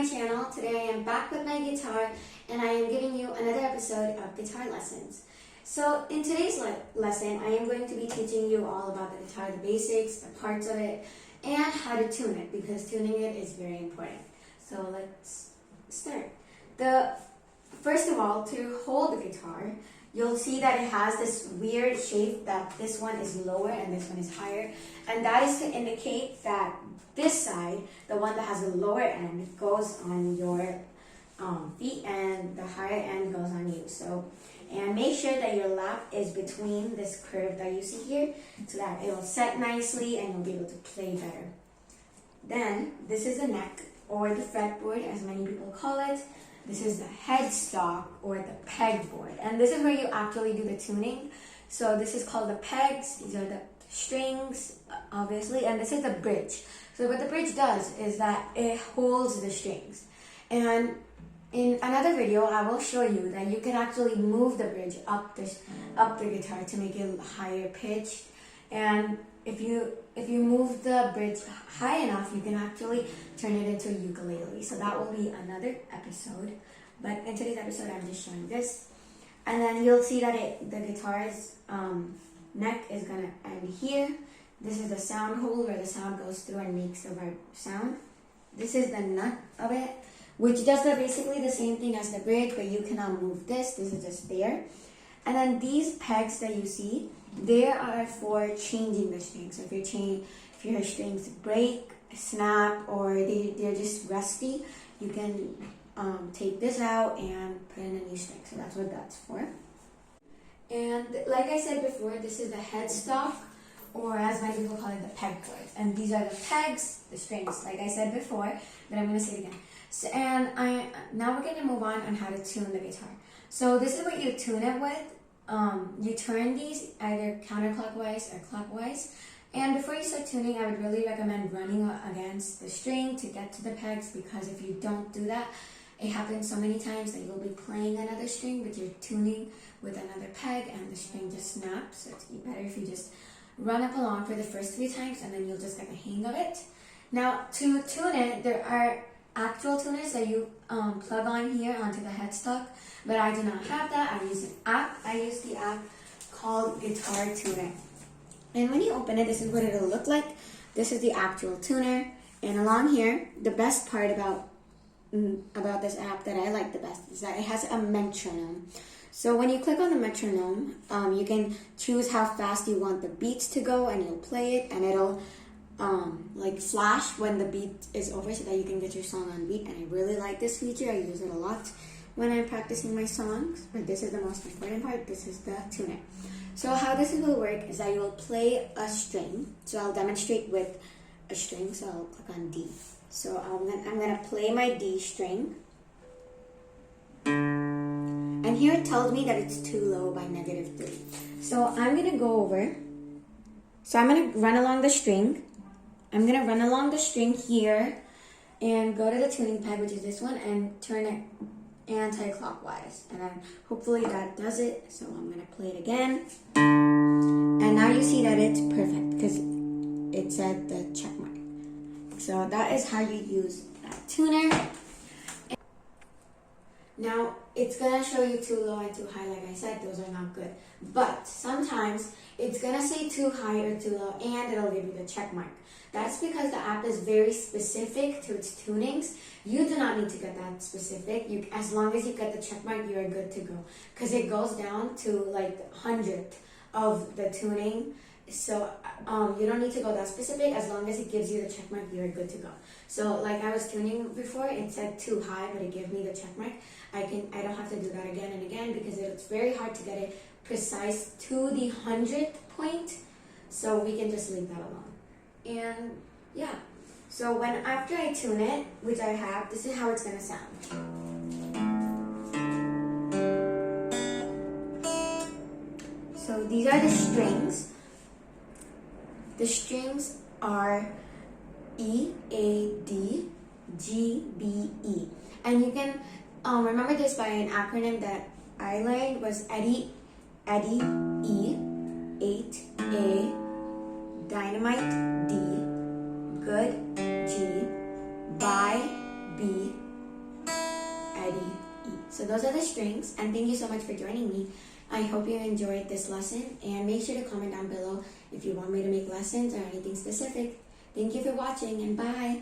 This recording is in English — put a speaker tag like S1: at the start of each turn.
S1: channel. Today I am back with my guitar and I am giving you another episode of guitar lessons. So in today's lesson I am going to be teaching you all about the guitar, the basics, the parts of it, and how to tune it, because tuning it is very important. So let's start. First of all, to hold the guitar, you'll see that it has this weird shape that this one is lower and this one is higher, and that is to indicate that this side, the one that has the lower end, goes on your feet and the higher end goes on you. And make sure that your lap is between this curve that you see here so that it will set nicely and you'll be able to play better. Then this is the neck, or the fretboard as many people call it. This is the headstock or the pegboard, and this is where you actually do the tuning. So this is called the pegs. These are the strings, obviously, and this is the bridge. So what the bridge does is that it holds the strings. And in another video, I will show you that you can actually move the bridge up the guitar to make it higher pitched. And if you move the bridge high enough, you can actually turn it into a ukulele. So that will be another episode. But in today's episode, I'm just showing this. And then you'll see that the guitar's neck is gonna end here. This is the sound hole where the sound goes through and makes the right sound. This is the nut of it, which does basically the same thing as the bridge, where you cannot move this. This is just there. And then these pegs that you see, they are for changing the strings. So if your strings break, snap, or they're just rusty, you can take this out and put in a new string. So that's what that's for. And like I said before, this is the headstock, or as many people call it, the pegboard. And these are the pegs, the strings, like I said before, but I'm going to say it again. So, now we're going to move on how to tune the guitar. So this is what you tune it with. You turn these either counterclockwise or clockwise. And before you start tuning, I would really recommend running against the string to get to the pegs, because if you don't do that, it happens so many times that you'll be playing another string, but you're tuning with another peg and the string just snaps. So it's better if you just run up along for the first 3 times and then you'll just get the hang of it. Now to tune it, there are actual tuners that you plug on here onto the headstock, but I do not have that. I use an app. I use the app called Guitar Tuner. And when you open it, this is what it'll look like. This is the actual tuner. And along here, the best part about this app that I like the best is that it has a metronome. So when you click on the metronome, you can choose how fast you want the beats to go, and you'll play it, and it'll like flash when the beat is over so that you can get your song on beat. And I really like this feature. I use it a lot when I'm practicing my songs, but this is the most important part. This is the tuner. So how this will work is that you will play a string. So I'll demonstrate with a string. So I'll click on D. So I'm gonna play my D string. And here it tells me that it's too low by -3. So I'm gonna go over. So I'm gonna run along the string. I'm gonna run along the string here and go to the tuning peg, which is this one, and turn it anti-clockwise. And then hopefully that does it. So I'm gonna play it again. And now you see that it's perfect because it's at the check mark. So that is how you use that tuner. Now, it's going to show you too low and too high. Like I said, those are not good. But sometimes it's going to say too high or too low, and it'll give you the check mark. That's because the app is very specific to its tunings. You do not need to get that specific. As long as you get the check mark, you are good to go. Because it goes down to like 100th of the tuning. So you don't need to go that specific. As long as it gives you the check mark, you're good to go. So like I was tuning before, it said too high, but it gave me the check mark. I don't have to do that again and again, because it's very hard to get it precise to the 100th point. So we can just leave that alone. And yeah, so after I tune it, which I have, this is how it's gonna sound. So these are the strings. The strings are E, A, D, G, B, E. And you can remember this by an acronym that I learned was Eddie, E, 8, A, Dynamite, D, Good, G, Bye, B, So those are the strings, and thank you so much for joining me. I hope you enjoyed this lesson, and make sure to comment down below if you want me to make lessons or anything specific. Thank you for watching, and bye!